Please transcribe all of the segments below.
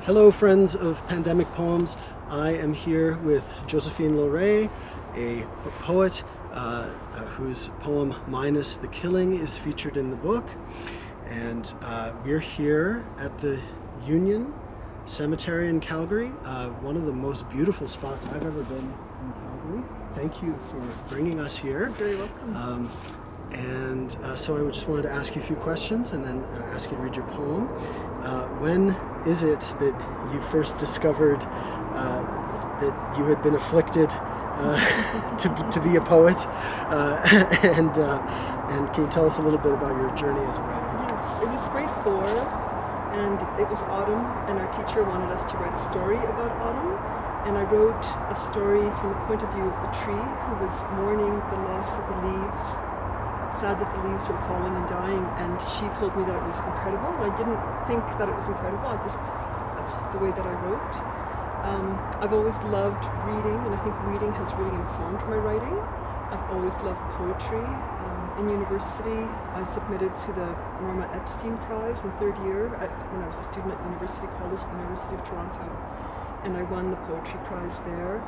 Hello, friends of Pandemic Poems. I am here with Josephine LoRe, a poet whose poem Minus the Killing is featured in the book. And we're here at the Union Cemetery in Calgary, one of the most beautiful spots I've ever been in Calgary. Thank you for bringing us here. You're very welcome. So I just wanted to ask you a few questions and then ask you to read your poem. When is it that you first discovered that you had been afflicted to be a poet? And can you tell us a little bit about your journey as a writer? Yes, it was grade 4, and it was autumn, and our teacher wanted us to write a story about autumn. And I wrote a story from the point of view of the tree who was mourning the loss of the leaves, sad that the leaves were falling and dying, and she told me that it was incredible. I didn't think that it was incredible, that's the way that I wrote. I've always loved reading, and I think reading has really informed my writing. I've always loved poetry. In university, I submitted to the Norma Epstein Prize in third year when I was a student at University College, University of Toronto, and I won the poetry prize there.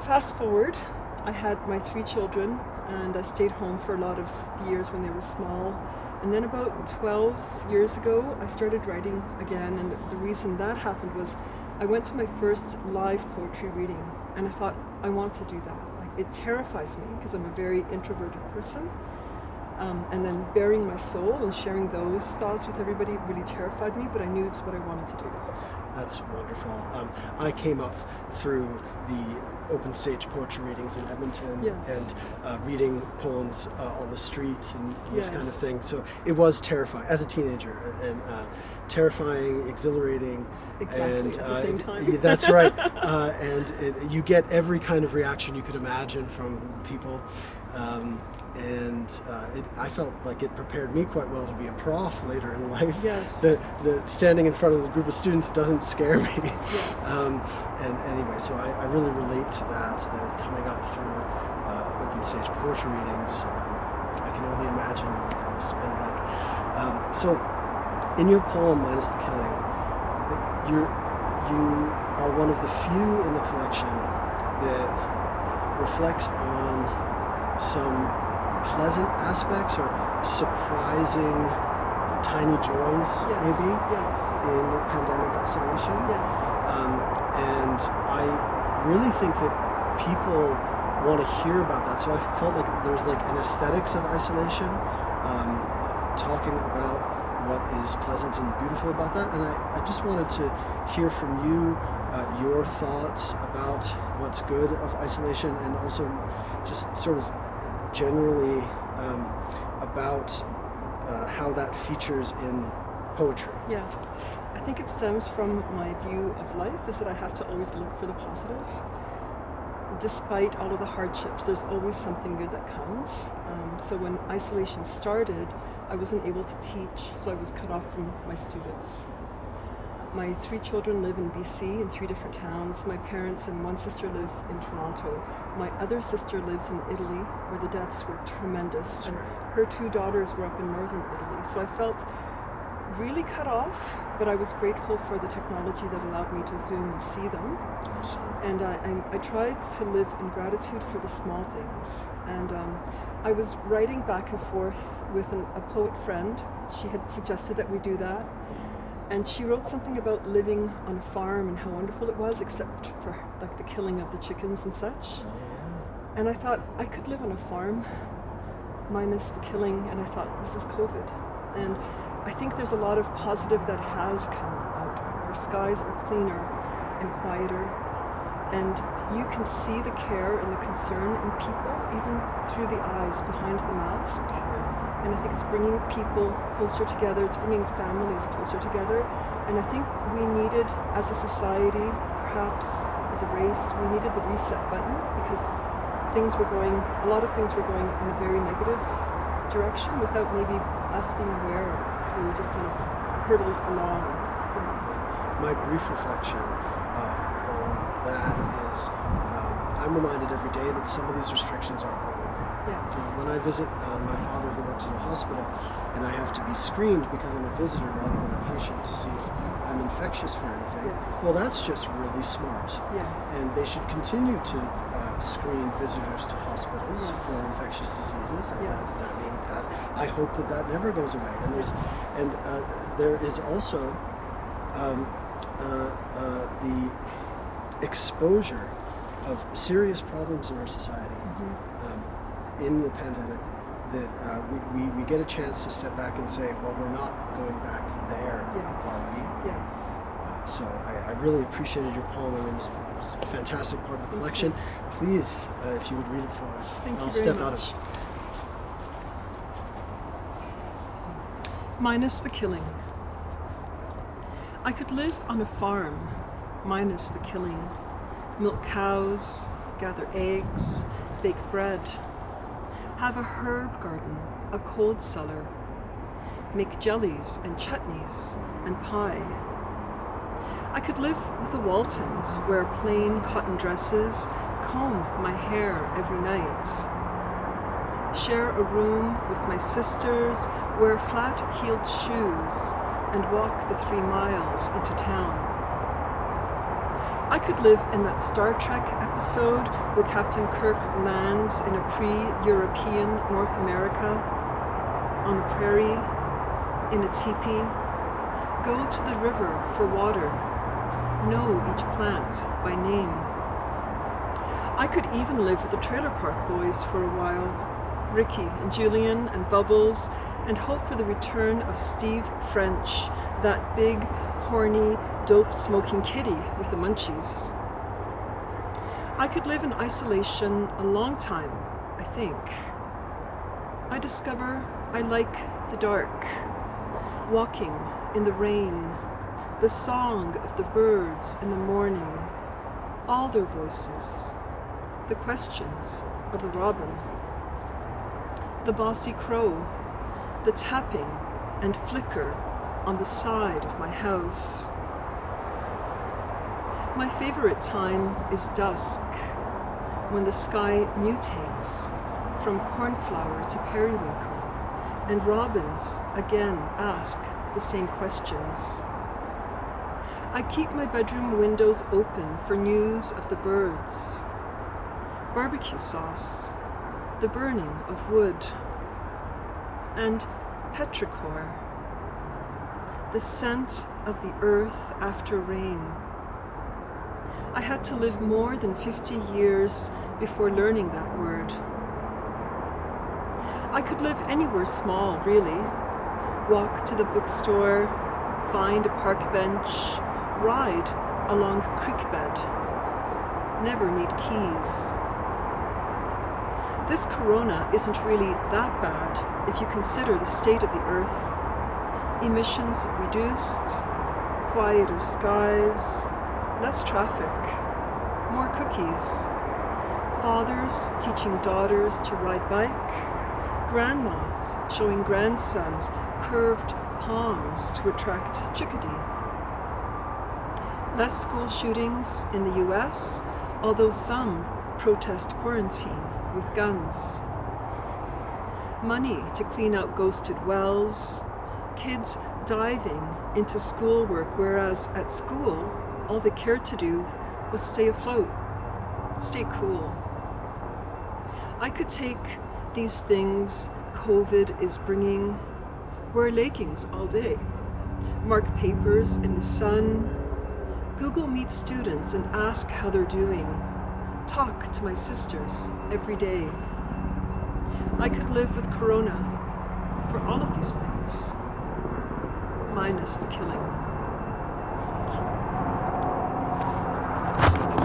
Fast forward, I had my 3 children, and I stayed home for a lot of the years when they were small. And then about 12 years ago, I started writing again, and the reason that happened was I went to my first live poetry reading, and I thought, I want to do that. It terrifies me because I'm a very introverted person. And then bearing my soul and sharing those thoughts with everybody really terrified me, but I knew it's what I wanted to do. That's wonderful. I came up through the open stage poetry readings in Edmonton. Yes. And reading poems on the street and this Yes. kind of thing. So it was terrifying as a teenager, and terrifying, exhilarating. Exactly, and, at the same time. That's right. You get every kind of reaction you could imagine from people. I felt like it prepared me quite well to be a prof later in life. Yes. The standing in front of the group of students doesn't scare me. Yes. And anyway, so I really relate to that coming up through open stage poetry readings. I can only imagine what that must have been like. So in your poem, Minus the Killing, you are one of the few in the collection that reflects on some pleasant aspects or surprising tiny joys, Yes, maybe, yes. in pandemic isolation. Yes. And I really think that people want to hear about that. So I felt like there's like an aesthetics of isolation, talking about what is pleasant and beautiful about that. And I just wanted to hear from you your thoughts about what's good of isolation, and also just sort of generally about how that features in poetry. Yes. I think it stems from my view of life, is that I have to always look for the positive. Despite all of the hardships, there's always something good that comes. So when isolation started, I wasn't able to teach, so I was cut off from my students. My 3 children live in BC in 3 different towns. My parents and one sister lives in Toronto. My other sister lives in Italy, where the deaths were tremendous. And her 2 daughters were up in northern Italy. So I felt really cut off, but I was grateful for the technology that allowed me to Zoom and see them. And I tried to live in gratitude for the small things. And I was writing back and forth with a poet friend. She had suggested that we do that. And she wrote something about living on a farm and how wonderful it was, except for like the killing of the chickens and such. And I thought I could live on a farm minus the killing, and I thought this is COVID. And I think there's a lot of positive that has come out. Our skies are cleaner and quieter, and you can see the care and the concern in people, even through the eyes behind the mask. And I think it's bringing people closer together, it's bringing families closer together. And I think we needed, as a society, perhaps as a race, we needed the reset button, because a lot of things were going in a very negative direction without maybe us being aware of it. So we were just kind of hurtled along. My brief reflection on that is I'm reminded every day that some of these restrictions aren't going away. Yes. When I visit my father, who works in a hospital, and I have to be screened because I'm a visitor rather than a patient to see if I I'm infectious for anything. Yes. Well, that's just really smart. Yes. And they should continue to screen visitors to hospitals Yes. for infectious diseases. And Yes. I hope that never goes away. And there is also the exposure of serious problems in our society in the pandemic, that we get a chance to step back and say, well, we're not going back there, Yes. are we? Yes. So I really appreciated your poem. I mean, it's a fantastic part of the collection. Please, if you would read it for us. Thank you I'll very step much. out of it. Minus the killing. I could live on a farm, minus the killing. Milk cows, gather eggs, bake bread. Have a herb garden, a cold cellar. Make jellies and chutneys and pie. I could live with the Waltons, wear plain cotton dresses, comb my hair every night. Share a room with my sisters, wear flat-heeled shoes, and walk the 3 miles into town. I could live in that Star Trek episode where Captain Kirk lands in a pre-European North America, on the prairie, in a teepee, go to the river for water, know each plant by name. I could even live with the Trailer Park Boys for a while, Ricky and Julian and Bubbles, and hope for the return of Steve French, that big, horny, dope-smoking kitty with the munchies. I could live in isolation a long time, I think. I discover I like the dark, walking in the rain, the song of the birds in the morning, all their voices, the questions of the robin, the bossy crow, the tapping and flicker on the side of my house. My favorite time is dusk, when the sky mutates from cornflower to periwinkle, and robins again ask the same questions. I keep my bedroom windows open for news of the birds, barbecue sauce, the burning of wood, and petrichor, the scent of the earth after rain. I had to live more than 50 years before learning that word. I could live anywhere small, really. Walk to the bookstore, find a park bench, ride along a creek bed. Never need keys. This corona isn't really that bad if you consider the state of the earth. Emissions reduced, quieter skies, less traffic, more cookies, fathers teaching daughters to ride bike, grandmas showing grandsons curved palms to attract chickadee. Less school shootings in the US, although some protest quarantine with guns. Money to clean out ghosted wells, kids diving into schoolwork, whereas at school, all they cared to do was stay afloat, stay cool. I could take these things COVID is bringing, wear leggings all day, mark papers in the sun, Google Meet students and ask how they're doing, talk to my sisters every day. I could live with corona for all of these things, minus the killing.